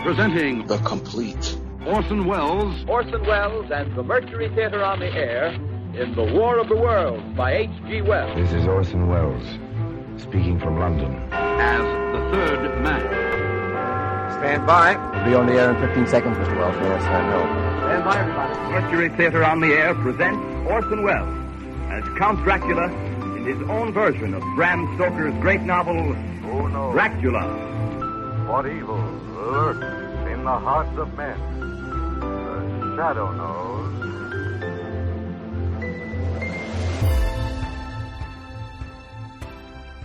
Presenting The Complete Orson Welles and the Mercury Theater on the Air in The War of the Worlds by H.G. Wells. This is Orson Welles, speaking from London. as the third man. Stand by. We'll be on the air in 15 seconds, Mr. Wells. Yes, I know. Stand by, everybody. Mercury Theater on the Air presents Orson Welles as Count Dracula in his own version of Bram Stoker's great novel, Who knows Dracula. what evil lurks in the hearts of men? The shadow knows.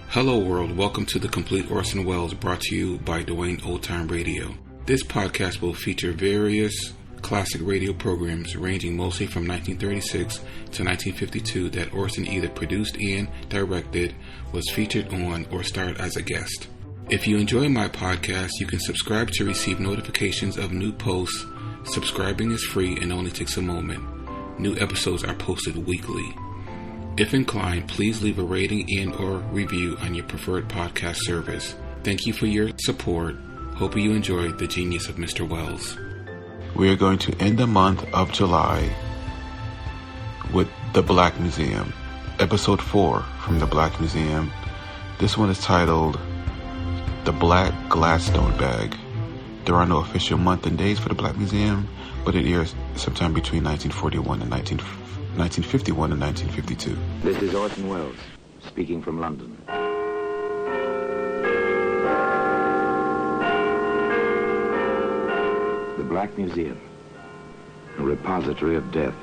Hello world, welcome to The Complete Orson Welles, brought to you by Dwayne Old Time Radio. This podcast will feature various classic radio programs ranging mostly from 1936 to 1952 that Orson either produced and directed, was featured on, or starred as a guest. If you enjoy my podcast, you can subscribe to receive notifications of new posts. Subscribing is free and only takes a moment. New episodes are posted weekly. If inclined, please leave a rating and or review on your preferred podcast service. Thank you for your support. Hope you enjoyed the genius of Mr. Welles. We are going to end the month of July with The Black Museum, episode 4 from The Black Museum. This one is titled The Black Gladstone Bag. There are no official month and days for The Black Museum, but it airs sometime between 1951 and 1951 and 1952. This is Orson Welles, speaking from London. The Black Museum, a repository of death.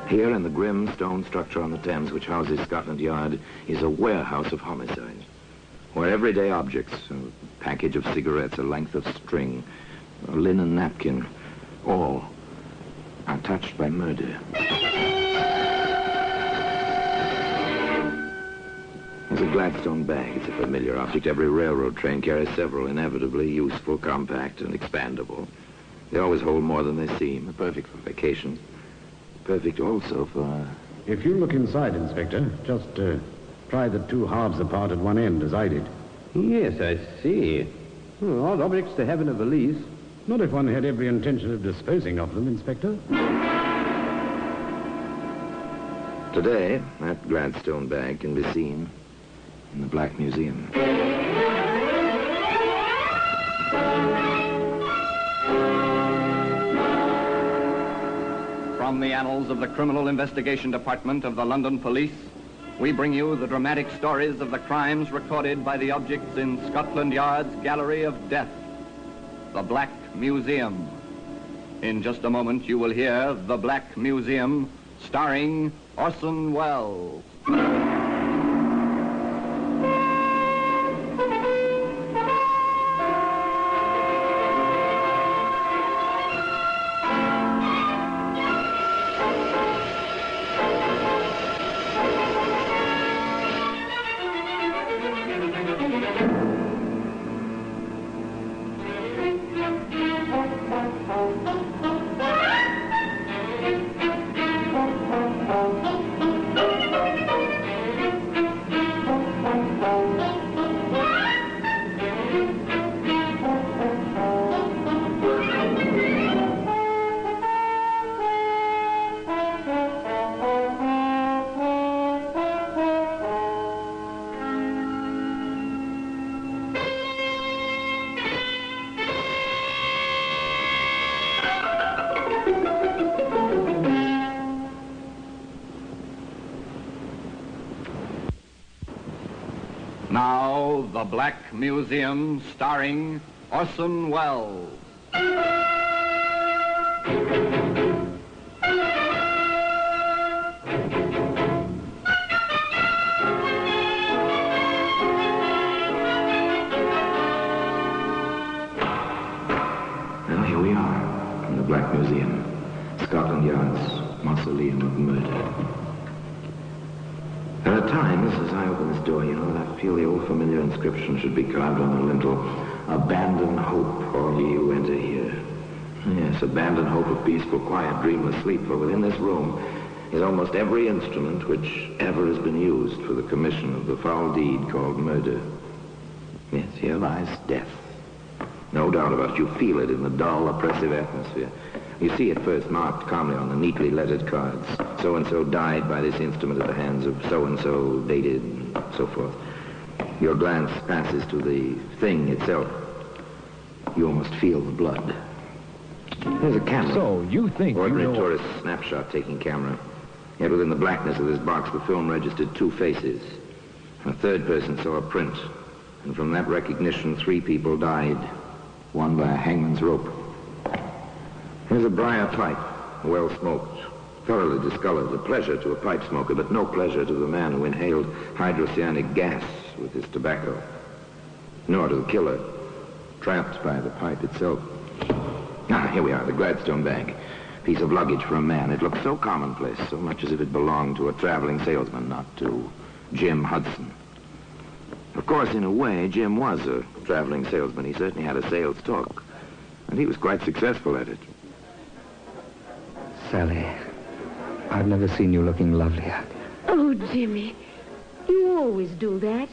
Here in the grim stone structure on the Thames, which houses Scotland Yard, is a warehouse of homicide, where everyday objects, a package of cigarettes, a length of string, a linen napkin, all are touched by murder. There's a Gladstone bag. It's a familiar object. Every railroad train carries several, inevitably useful, compact, and expandable. They always hold more than they seem. Perfect for vacation. Perfect also for... If you look inside, Inspector, just pry the two halves apart at one end, as I did. Yes, I see. Odd objects to have in a valise. Not if one had every intention of disposing of them, Inspector. Today, that Gladstone bag can be seen in the Black Museum. From the annals of the Criminal Investigation Department of the London Police, we bring you the dramatic stories of the crimes recorded by the objects in Scotland Yard's Gallery of Death, the Black Museum. In just a moment, you will hear The Black Museum, starring Orson Welles. Now, The Black Museum, starring Orson Welles. Well, here we are in the Black Museum, Scotland Yard's mausoleum of murder. There are times, as I open this door, that I feel the old familiar inscription should be carved on the lintel. Abandon hope, all ye who enter here. Yes, abandon hope of peaceful, quiet, dreamless sleep, for within this room is almost every instrument which ever has been used for the commission of the foul deed called murder. Yes, here lies death. No doubt about it. You feel it in the dull, oppressive atmosphere. You see it first marked calmly on the neatly lettered cards. So-and-so died by this instrument at the hands of so-and-so, dated, and so forth. Your glance passes to the thing itself. You almost feel the blood. There's a camera. So, you think Ordinary tourist snapshot-taking camera. Yet within the blackness of this box, the film registered two faces. A third person saw a print. And from that recognition, 3 people died. One by a hangman's rope. Here's a briar pipe, well smoked, thoroughly discolored. A pleasure to a pipe smoker, but no pleasure to the man who inhaled hydrocyanic gas with his tobacco. Nor to the killer, trapped by the pipe itself. Ah, here we are, the Gladstone Bag. Piece of luggage for a man. It looked so commonplace, so much as if it belonged to a traveling salesman, not to Jim Hudson. Of course, in a way, Jim was a traveling salesman. He certainly had a sales talk, and he was quite successful at it. Sally, I've never seen you looking lovelier. Oh, Jimmy, you always do that.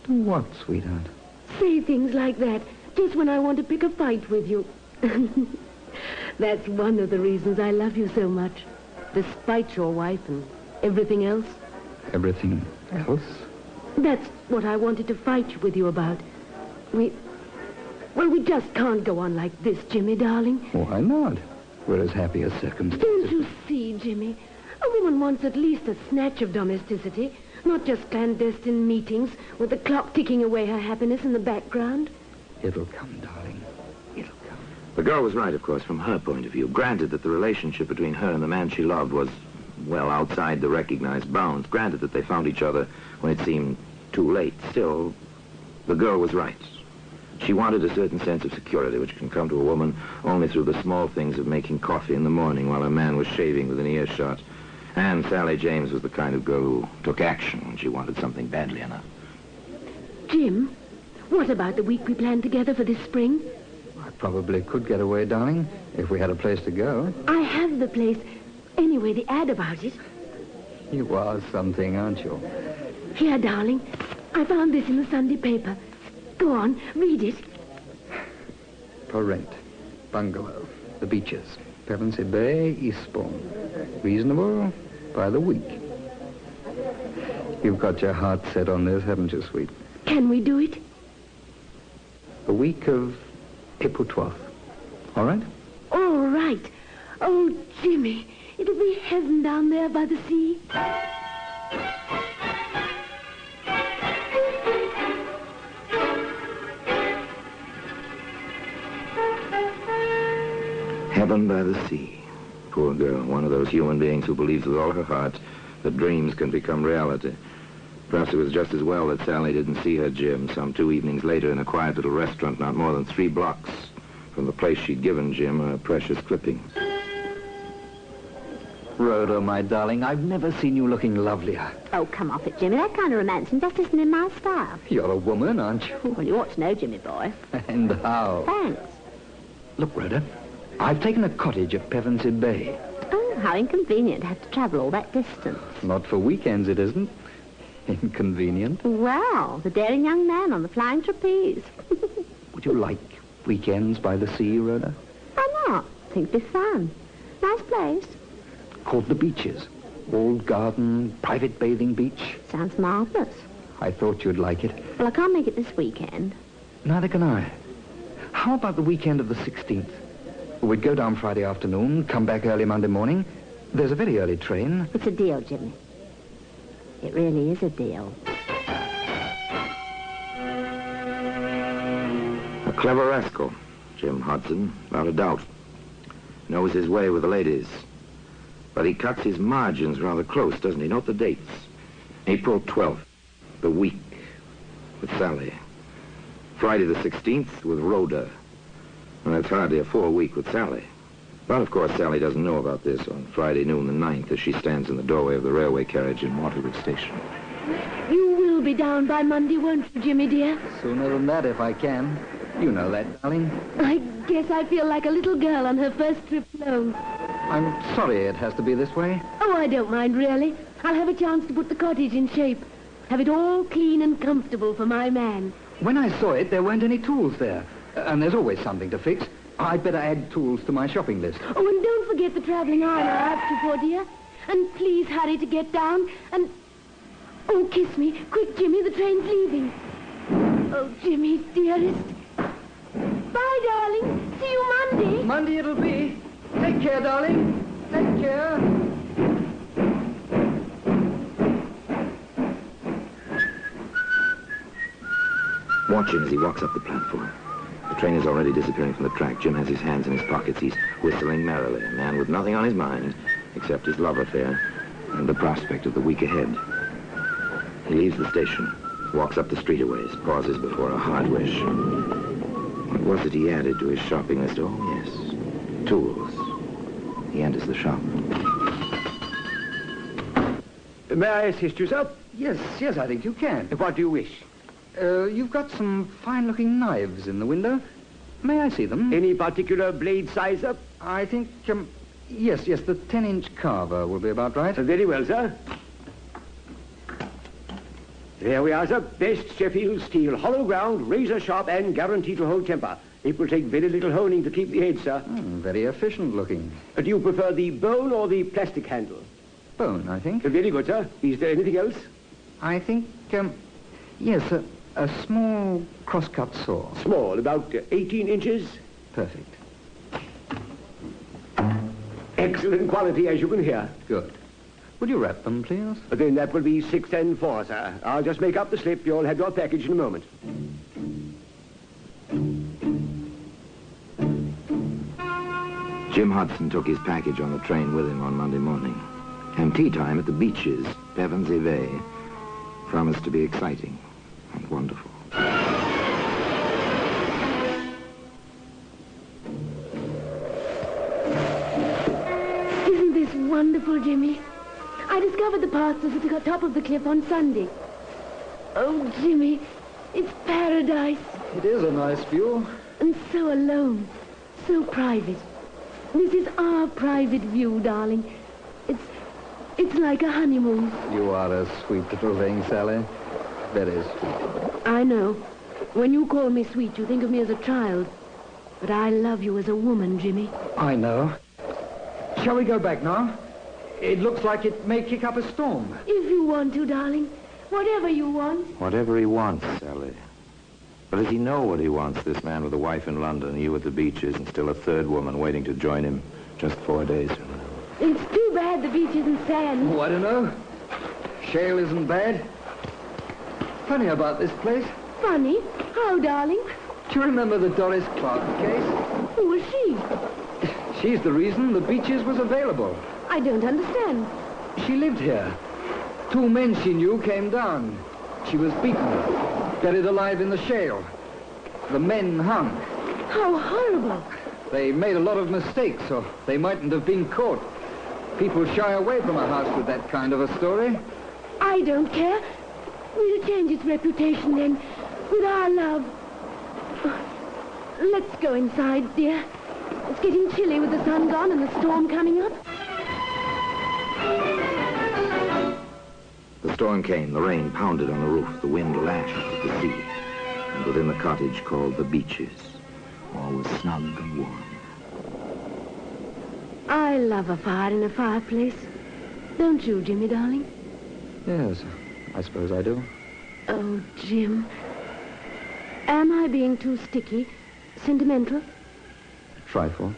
Do what, sweetheart? Say things like that, just when I want to pick a fight with you. That's one of the reasons I love you so much. Despite your wife and everything else. Everything else? That's what I wanted to fight with you about. We just can't go on like this, Jimmy, darling. Why not? We're as happy as circumstances. Don't you see, Jimmy? A woman wants at least a snatch of domesticity, not just clandestine meetings with the clock ticking away her happiness in the background. It'll come, darling. It'll come. The girl was right, of course, from her point of view. Granted that the relationship between her and the man she loved was, well, outside the recognized bounds. Granted that they found each other when it seemed too late. Still, the girl was right. She wanted a certain sense of security, which can come to a woman only through the small things of making coffee in the morning while a man was shaving within earshot. And Sally James was the kind of girl who took action when she wanted something badly enough. Jim, what about the week we planned together for this spring? I probably could get away, darling, if we had a place to go. I have the place. Anyway, the ad about it. You are something, aren't you? Here, darling. I found this in the Sunday paper. Go on, read it. For rent. Bungalow. The beaches. Pevensey Bay, Eastbourne. Reasonable by the week. You've got your heart set on this, haven't you, sweet? Can we do it? The week of April 12th. All right? All right. Oh, Jimmy, it'll be heaven down there by the sea. Heaven by the sea. Poor girl, one of those human beings who believes with all her heart that dreams can become reality. Perhaps it was just as well that Sally didn't see her Jim some 2 evenings later in a quiet little restaurant not more than 3 blocks from the place she'd given Jim her precious clippings. Rhoda, my darling, I've never seen you looking lovelier. Oh, come off it, Jimmy. That kind of romancing just isn't in my style. You're a woman, aren't you? Well, you ought to know, Jimmy boy. And how? Thanks. Look, Rhoda, I've taken a cottage at Pevensey Bay. Oh, how inconvenient to have to travel all that distance. Not for weekends, it isn't. Inconvenient. Well, the daring young man on the flying trapeze. Would you like weekends by the sea, Rhoda? Why not? Think it'd be fun. Nice place. Called the Beaches. Old garden, private bathing beach. Sounds marvelous. I thought you'd like it. Well, I can't make it this weekend. Neither can I. How about the weekend of the 16th? We'd go down Friday afternoon, come back early Monday morning. There's a very early train. It's a deal, Jimmy. It really is a deal. A clever rascal, Jim Hudson, without a doubt. Knows his way with the ladies. But he cuts his margins rather close, doesn't he? Note the dates. April 12th, the week, with Sally. Friday the 16th, with Rhoda. And that's hardly a full week with Sally. But, of course, Sally doesn't know about this on Friday noon the 9th as she stands in the doorway of the railway carriage in Waterloo Station. You will be down by Monday, won't you, Jimmy, dear? Sooner than that, if I can. You know that, darling. I guess I feel like a little girl on her first trip alone. I'm sorry it has to be this way. Oh, I don't mind, really. I'll have a chance to put the cottage in shape. Have it all clean and comfortable for my man. When I saw it, there weren't any tools there. And there's always something to fix. I'd better add tools to my shopping list. Oh, and don't forget the traveling iron I have to, poor dear. And please hurry to get down. And... Oh, kiss me. Quick, Jimmy, the train's leaving. Oh, Jimmy, dearest. Bye, darling. See you Monday. Monday it'll be. Take care, darling. Take care. Watch him as he walks up the platform. The train is already disappearing from the track. Jim has his hands in his pockets. He's whistling merrily, a man with nothing on his mind except his love affair and the prospect of the week ahead. He leaves the station, walks up the street a ways, pauses before a hard wish. What was it he added to his shopping list? Oh, yes, tools. He enters the shop. May I assist you, sir? Yes, I think you can. What do you wish? You've got some fine-looking knives in the window. May I see them? Any particular blade size, sir? I think, yes, the 10-inch carver will be about right. Very well, sir. There we are, sir. Best Sheffield steel, hollow ground, razor sharp, and guaranteed to hold temper. It will take very little honing to keep the edge, sir. Very efficient looking. Do you prefer the bone or the plastic handle? Bone, I think. Very good, sir. Is there anything else? I think, yes, a small cross-cut saw. Small, about 18 inches. Perfect. Excellent quality, as you can hear. Good. Would you wrap them, please? Then that will be 6 and 4, sir. I'll just make up the slip. You'll have your package in a moment. Jim Hudson took his package on the train with him on Monday morning. And tea time at the beaches, Pevensey Bay, promised to be exciting and wonderful. Isn't this wonderful, Jimmy? I discovered the pastures at the top of the cliff on Sunday. Oh, Jimmy, it's paradise. It is a nice view. And so alone, so private. This is our private view, darling. It's like a honeymoon. You are a sweet little thing, Sally. Very sweet. I know. When you call me sweet, you think of me as a child. But I love you as a woman, Jimmy. I know. Shall we go back now? It looks like it may kick up a storm. If you want to, darling. Whatever you want. Whatever he wants, Sally. But does he know what he wants, this man with a wife in London, you at the beaches, and still a third woman waiting to join him just 4 days from now? It's too bad the beach isn't sand. Oh, I don't know. Shale isn't bad. Funny about this place. Funny? How, darling? Do you remember the Doris Clark case? Who was she? She's the reason the beaches was available. I don't understand. She lived here. 2 men she knew came down. She was beaten, buried alive in the shale. The men hung. How horrible. They made a lot of mistakes, so they mightn't have been caught. People shy away from a house with that kind of a story. I don't care. We'll change its reputation then, with our love. Let's go inside, dear. It's getting chilly with the sun gone and the storm coming up. The storm came, the rain pounded on the roof, the wind lashed at the sea. And within the cottage called the Beaches, all was snug and warm. I love a fire in a fireplace. Don't you, Jimmy, darling? Yes, I suppose I do. Oh, Jim. Am I being too sticky? Sentimental? Trifle.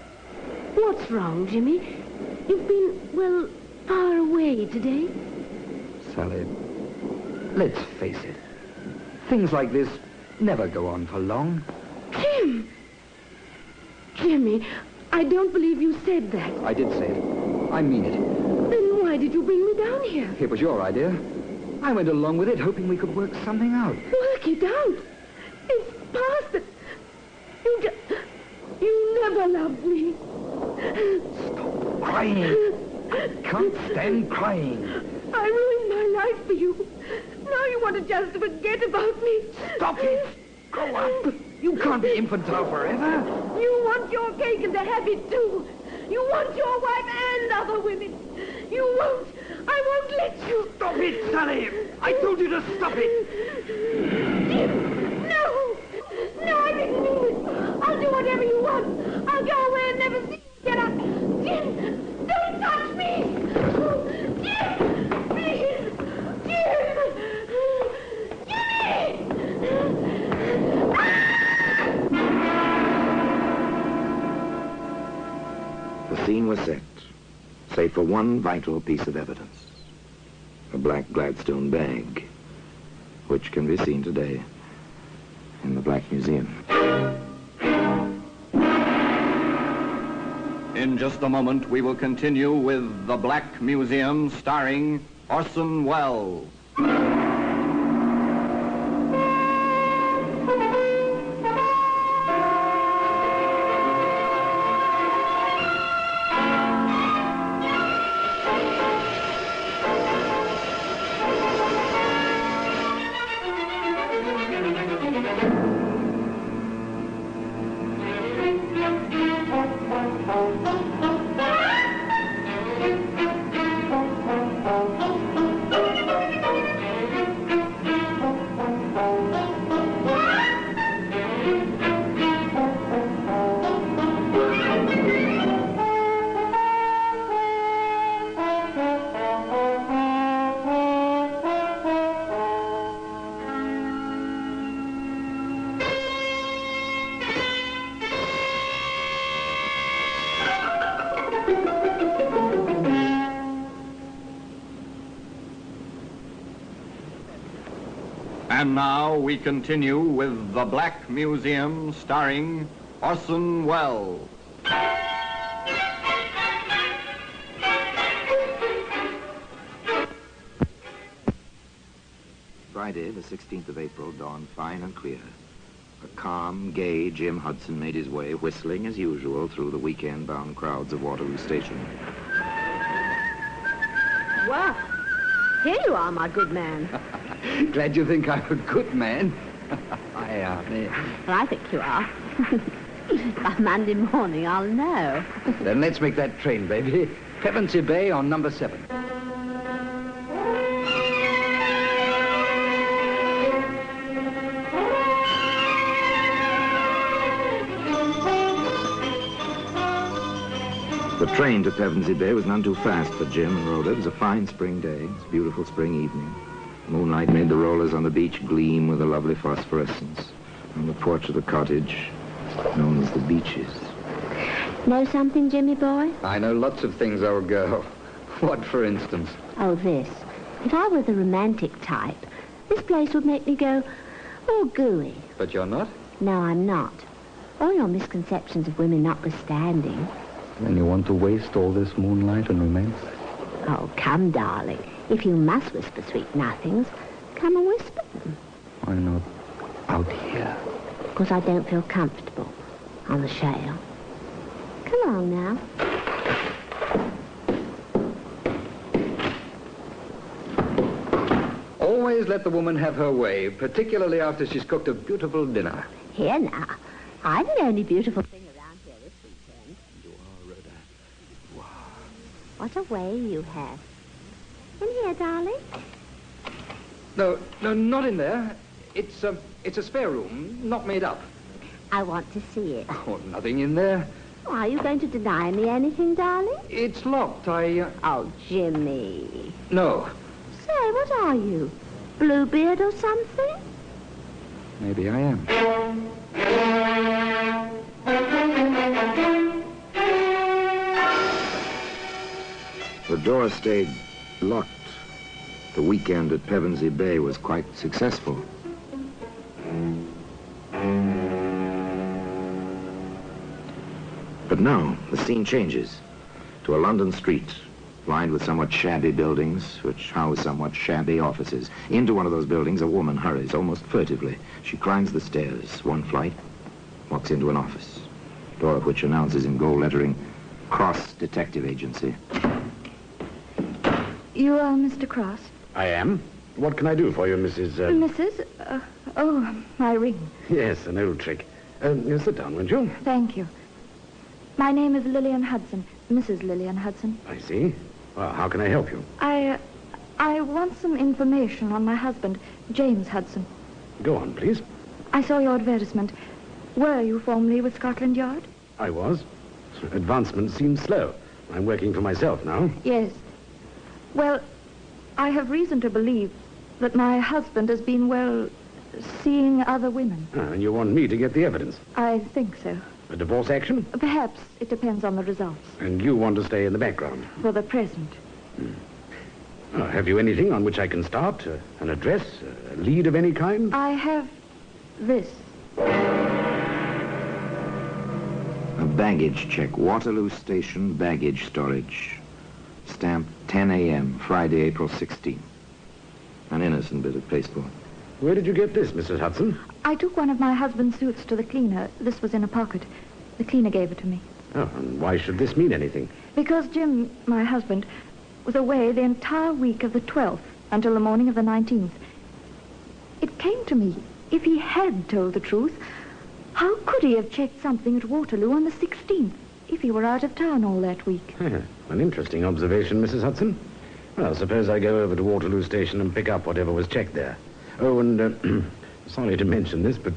What's wrong, Jimmy? You've been, well, far away today. Sally, let's face it. Things like this never go on for long. Jim! Jimmy, I don't believe you said that. I did say it. I mean it. Then why did you bring me down here? It was your idea. I went along with it, hoping we could work something out. Work it out? It's past it. You never loved me. Stop crying. I can't stand crying. I ruined my life for you. Now you want to just forget about me. Stop it. Grow up. You can't be infantile forever. You want your cake and to have it too. You want your wife and other women. You won't. I won't let you. Stop it, Sally. I told you to stop it. Jim, no. No, I didn't mean it. The scene was set, save for one vital piece of evidence. A black Gladstone bag, which can be seen today in the Black Museum. In just a moment, we will continue with The Black Museum, starring Orson Welles. And now we continue with The Black Museum, starring Orson Welles. Friday, the 16th of April, dawned fine and clear. A calm, gay Jim Hudson made his way, whistling as usual, through the weekend-bound crowds of Waterloo Station. Well, here you are, my good man. Glad you think I'm a good man. I am. Well, I think you are. By Monday morning, I'll know. Then let's make that train, baby. Pevensey Bay on number 7. The train to Pevensey Bay was none too fast for Jim and Rhoda. It was a fine spring day. It was a beautiful spring evening. Moonlight made the rollers on the beach gleam with a lovely phosphorescence. On the porch of the cottage, known as the Beaches. Know something, Jimmy boy? I know lots of things, old girl. What, for instance? Oh, this. If I were the romantic type, this place would make me go, oh, gooey. But you're not? No, I'm not. All your misconceptions of women notwithstanding. Then you want to waste all this moonlight and romance? Oh, come, darling. If you must whisper sweet nothings, come and whisper them. Why not out here? Because I don't feel comfortable on the shale. Come along now. Always let the woman have her way, particularly after she's cooked a beautiful dinner. Here now. I'm the only beautiful thing around here this weekend. You are, Rhoda. Wow. What a way you have. In here, darling. No, not in there. It's a spare room, not made up. I want to see it. Oh, nothing in there. Oh, are you going to deny me anything, darling? It's locked. Oh, Jimmy. No. Say, what are you? Bluebeard or something? Maybe I am. The door stayed locked. The weekend at Pevensey Bay was quite successful. But now, the scene changes to a London street lined with somewhat shabby buildings which house somewhat shabby offices. Into one of those buildings, a woman hurries, almost furtively. She climbs the stairs, one flight, walks into an office, door of which announces in gold lettering, Cross Detective Agency. You are Mr. Cross? I am. What can I do for you, Mrs. Mrs.? My ring. Yes, an old trick. Sit down, won't you? Thank you. My name is Lillian Hudson, Mrs. Lillian Hudson. I see. Well, how can I help you? I want some information on my husband, James Hudson. Go on, please. I saw your advertisement. Were you formerly with Scotland Yard? I was. Advancement seems slow. I'm working for myself now. Yes. Well, I have reason to believe that my husband has been, seeing other women. And you want me to get the evidence? I think so. A divorce action? Perhaps. It depends on the results. And you want to stay in the background? For the present. Have you anything on which I can start? An address? A lead of any kind? I have this. A baggage check. Waterloo Station baggage storage. Stamped 10 a.m., Friday, April 16th. An innocent bit of pasteboard. Where did you get this, Mrs. Hudson? I took one of my husband's suits to the cleaner. This was in a pocket. The cleaner gave it to me. Oh, and why should this mean anything? Because Jim, my husband, was away the entire week of the 12th until the morning of the 19th. It came to me, if he had told the truth, how could he have checked something at Waterloo on the 16th if he were out of town all that week? An interesting observation, Mrs. Hudson. Well, suppose I go over to Waterloo Station and pick up whatever was checked there. Oh, and sorry to mention this, but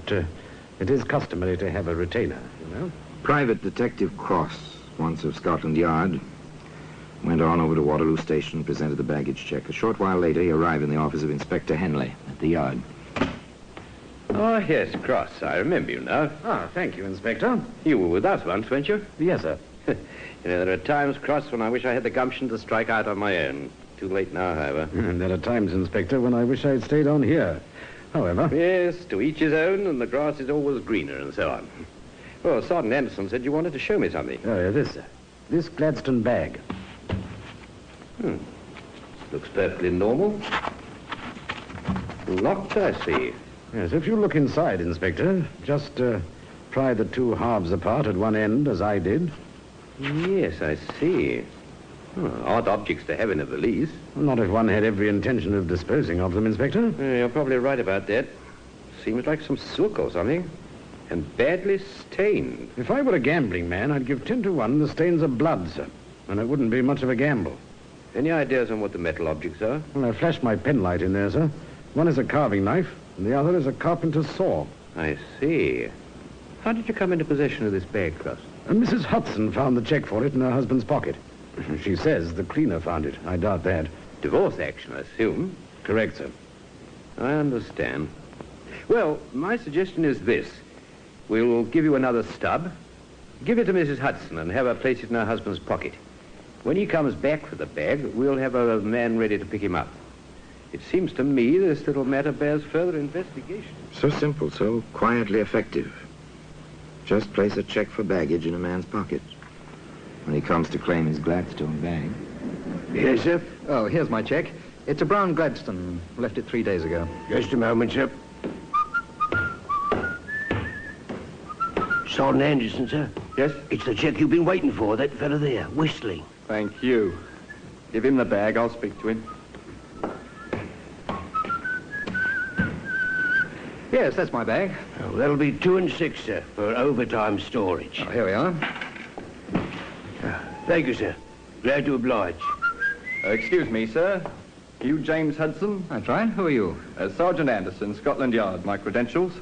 it is customary to have a retainer, you know. Private Detective Cross, once of Scotland Yard, went on over to Waterloo Station and presented the baggage check. A short while later, he arrived in the office of Inspector Henley at the yard. Oh, yes, Cross. I remember you now. Ah, thank you, Inspector. You were with us once, weren't you? Yes, sir. You know, there are times, Cross, when I wish I had the gumption to strike out on my own. Too late now, however. And there are times, Inspector, when I wish I'd stayed on here. However... Yes, to each his own, and the grass is always greener, and so on. Well, Sergeant Anderson said you wanted to show me something. Oh, yeah, this, sir. This Gladstone bag. Looks perfectly normal. Locked, I see. Yes, if you look inside, Inspector, just pry the two halves apart at one end, as I did. Yes, I see. Odd objects to have in a valise. Not if one had every intention of disposing of them, Inspector. You're probably right about that. Seems like some silk or something. And badly stained. If I were a gambling man, I'd give 10 to 1 the stains of blood, sir. And it wouldn't be much of a gamble. Any ideas on what the metal objects are? Well, I flashed my penlight in there, sir. One is a carving knife, and the other is a carpenter's saw. I see. How did you come into possession of this bag, Cross? Mrs. Hudson found the check for it in her husband's pocket. She says the cleaner found it. I doubt that. Divorce action, I assume. Correct, sir. I understand. Well, my suggestion is this. We'll give you another stub. Give it to Mrs. Hudson and have her place it in her husband's pocket. When he comes back for the bag, we'll have a man ready to pick him up. It seems to me this little matter bears further investigation. So simple, so quietly effective. Just place a check for baggage in a man's pocket. When he comes to claim his Gladstone bag. Yes, sir? Oh, here's my check. It's a brown Gladstone. Left it 3 days ago. Just a moment, sir. Sergeant Anderson, sir. Yes? It's the check you've been waiting for, that fella there, whistling. Thank you. Give him the bag. I'll speak to him. Yes, that's my bag. Oh, that'll be 2 and 6, sir, for overtime storage. Oh, here we are. Thank you, sir. Glad to oblige. Excuse me, sir. You James Hudson? That's right. Who are you? Sergeant Anderson, Scotland Yard. My credentials.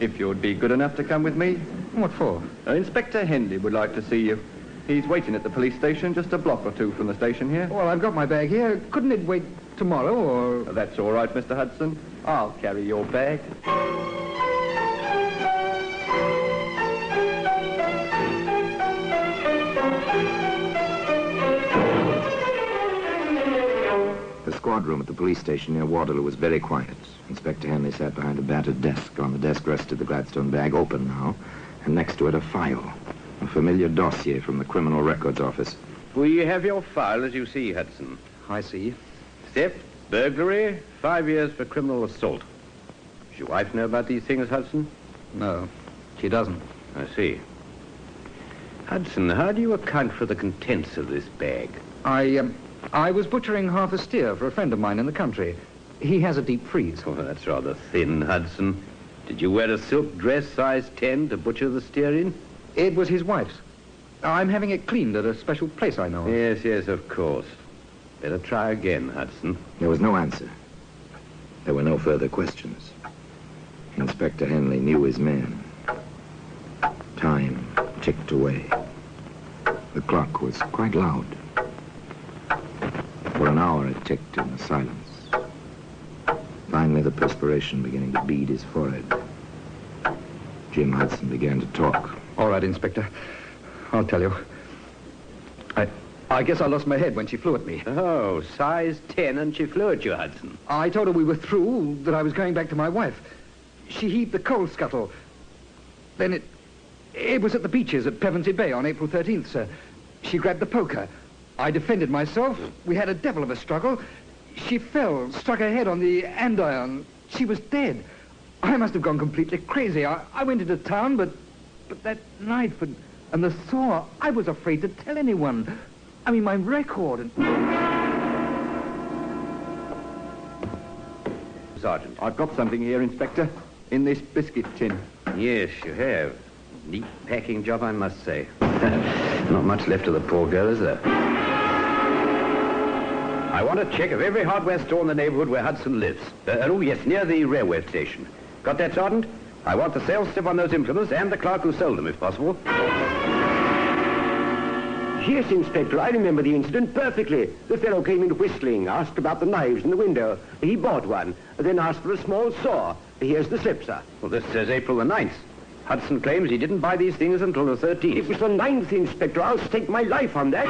If you would be good enough to come with me. What for? Inspector Henley would like to see you. He's waiting at the police station just a block or two from the station here. Well, I've got my bag here. Couldn't it wait tomorrow, or... That's all right, Mr. Hudson. I'll carry your bag. The squad room at the police station near Waterloo was very quiet. Inspector Henley sat behind a battered desk. On the desk rested the Gladstone bag, open now, and next to it a file. A familiar dossier from the Criminal Records Office. We have your file, as you see, Hudson. I see. Theft, burglary, 5 years for criminal assault. Does your wife know about these things, Hudson? No, she doesn't. I see. Hudson, how do you account for the contents of this bag? I was butchering half a steer for a friend of mine in the country. He has a deep freeze. Oh, that's rather thin, Hudson. Did you wear a silk dress size 10 to butcher the steer in? It was his wife's. I'm having it cleaned at a special place I know of. Yes, yes, of course. Better try again, Hudson. There was no answer. There were no further questions. Inspector Henley knew his man. Time ticked away. The clock was quite loud. For an hour it ticked in the silence. Finally, the perspiration beginning to bead his forehead. Jim Hudson began to talk. All right, Inspector. I'll tell you. I guess I lost my head when she flew at me. Oh, size 10 and she flew at you, Hudson. I told her we were through, that I was going back to my wife. She heaved the coal scuttle. Then it was at the beaches at Pevensey Bay on April 13th, sir. She grabbed the poker. I defended myself. We had a devil of a struggle. She fell, struck her head on the andiron. She was dead. I must have gone completely crazy. I went into town, but that knife and the saw, I was afraid to tell anyone. I mean, my record and... Sergeant. I've got something here, Inspector, in this biscuit tin. Yes, you have. Neat packing job, I must say. Not much left of the poor girl, is there? I want a check of every hardware store in the neighborhood where Hudson lives. Oh, yes, near the railway station. Got that, Sergeant? I want the sales slip on those implements and the clerk who sold them, if possible. Yes, Inspector, I remember the incident perfectly. The fellow came in whistling, asked about the knives in the window. He bought one, then asked for a small saw. Here's the slip, sir. Well, this says April the 9th. Hudson claims he didn't buy these things until the 13th. It was the 9th, Inspector. I'll stake my life on that.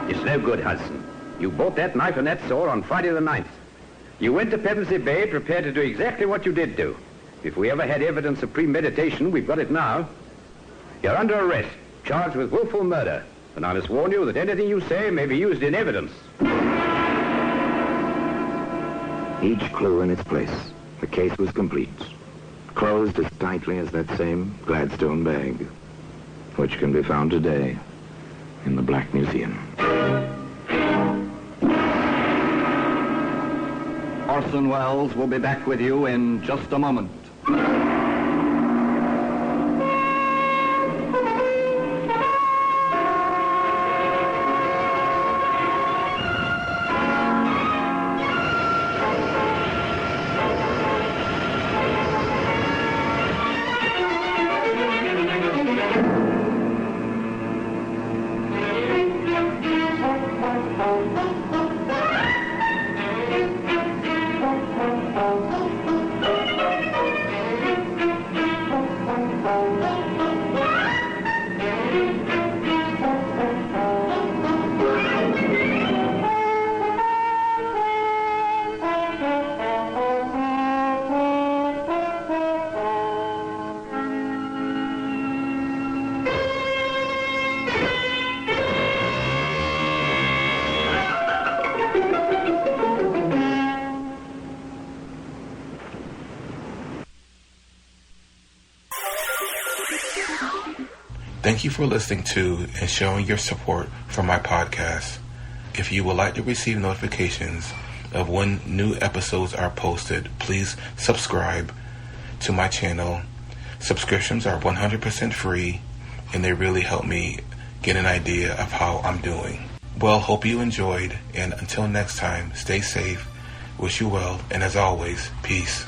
It's no good, Hudson. You bought that knife and that saw on Friday the 9th. You went to Pevensey Bay prepared to do exactly what you did do. If we ever had evidence of premeditation, we've got it now. You're under arrest, charged with willful murder. And I must warn you that anything you say may be used in evidence. Each clue in its place. The case was complete. Closed as tightly as that same Gladstone bag, which can be found today in the Black Museum. Orson Welles will be back with you in just a moment. Thank you for listening to and showing your support for my podcast. If you would like to receive notifications of when new episodes are posted, please subscribe to my channel. Subscriptions are 100% free, and they really help me get an idea of how I'm doing. Well, hope you enjoyed, and until next time, stay safe, wish you well, and as always, peace.